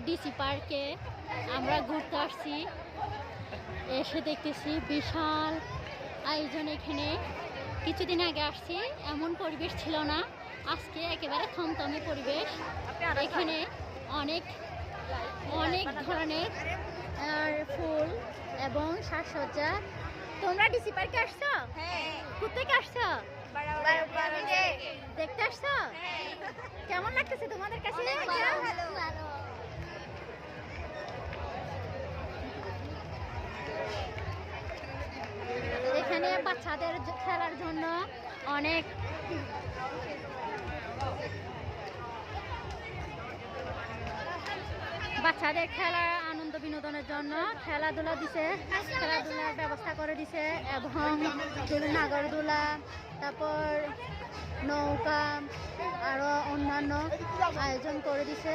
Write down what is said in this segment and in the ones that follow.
DC পার্কে আমরা ঘুরতে আসছি। এসে দেখতেছি বিশাল আয়োজন। এখানে কিছুদিন আগে আসছি, এমন পরিবেশ ছিল না। আজকে একেবারে থমথমে পরিবেশ। এখানে অনেক অনেক ধরনের ফুল এবং সাজসজ্জা। তোমরা ডিসি পার্কে আসছো? কোথেকে আসছো? দেখতে আসছো? কেমন লাগতেছে তোমাদের কাছে? এখানে বাচ্চাদের খেলার জন্য অনেক বাচ্চাদের খেলা আনন্দ বিনোদনের জন্য খেলাধুলা দিছে, খেলাধুলার ব্যবস্থা করে দিছে এবং নাগরদোলা, তারপর নৌকা আরো অন্যান্য আয়োজন করে দিছে।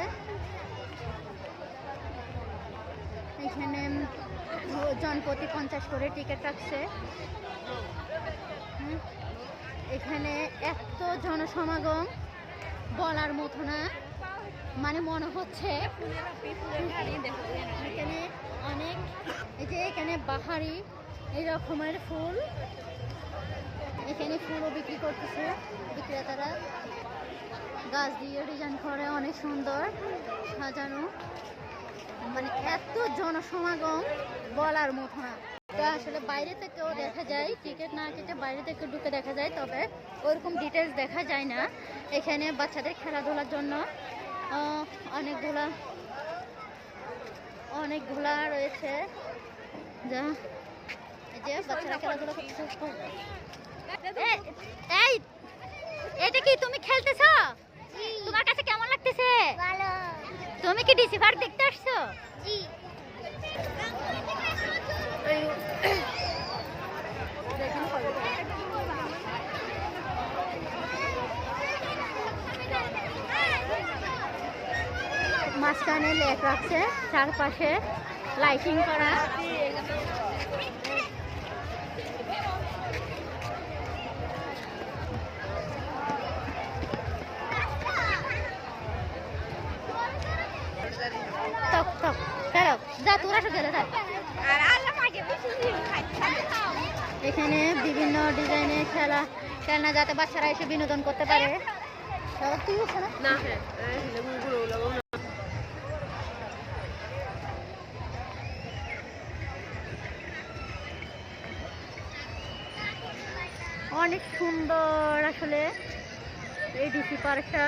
এখানে জনপ্রতি 50 করে টিকিট রাখছে। এখানে এত জনসমাগম বলার মতো না, মানে মনে হচ্ছে এখানে অনেক, এই যে এখানে বাহারি এই রকমের ফুল, এখানে ফুলও বিক্রি করতেছে বিক্রেতারা। গাছ দিয়ে ডিজাইন করে অনেক সুন্দর সাজানো, মানে এত জনসমাগম বলার মতো না। আসলে বাইরে থেকেও দেখা যায়, টিকিট না কেটে বাইরে থেকে ঢুকে দেখা যায়, তবে ওরকম ডিটেলস দেখা যায় না। এখানে বাচ্চাদের খেলাধুলার জন্য অনেকগুলা রয়েছে, যা এই যে বাচ্চারা খেলাধুলা করতেছে। এই এটা কি তুমি খেলতেছো? তোমার কাছে কেমন লাগতেছে? ভালো। তুমি কি ডিসি পার্ক দেখতে আসছো? জি। মাঝখানে লেক রাখছে, চারপাশে লাইটিং করা। এখানে বিভিন্ন ডিজাইনের খেলনা যাতে বাচ্চারা এসে বিনোদন করতে পারে। অনেক সুন্দর আসলে এই ডিসি পার্কটা।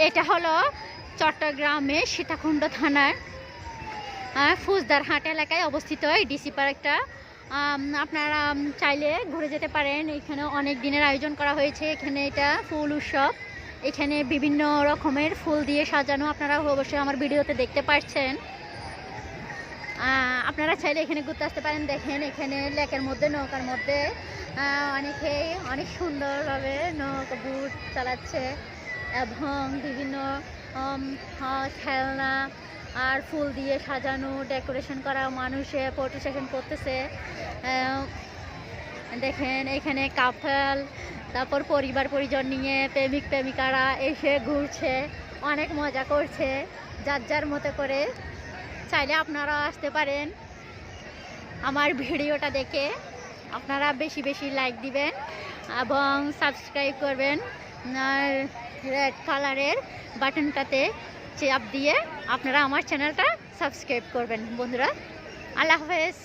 এটা হলো চট্টগ্রামে সীতাকুণ্ড থানার ফুজদারহাট এলাকায় অবস্থিত এই ডিসি পার্কটা। আপনারা চাইলে ঘুরে যেতে পারেন। এখানে অনেক দিনের আয়োজন করা হয়েছে। এখানে এটা ফুল উৎসব, এখানে বিভিন্ন রকমের ফুল দিয়ে সাজানো, আপনারা অবশ্যই আমার ভিডিওতে দেখতে পাচ্ছেন। আপনারা চাইলে এখানে ঘুরতে আসতে পারেন। দেখেন এখানে লেকের মধ্যে, নৌকার মধ্যে অনেকেই অনেক সুন্দরভাবে নৌকা বুট চালাচ্ছে এবং বিভিন্ন খেলনা আর ফুল দিয়ে সাজানো, ডেকোরেশন করা, মানুষে ফটো সেশন করতেছে। দেখেন এখানে কাপল, তারপর পরিবার পরিজন নিয়ে প্রেমিক প্রেমিকারা এসে ঘুরছে, অনেক মজা করছে যার যার মতো করে। চাইলে আপনারা আসতে পারেন। আমার ভিডিওটা দেখে আপনারা বেশি বেশি লাইক দিবেন এবং সাবস্ক্রাইব করবেন। আর রেড কালারের বাটনটাতে চাপ দিয়ে আপনারা আমার চ্যানেলটা সাবস্ক্রাইব করবেন। বন্ধুরা, আল্লাহ হাফেজ।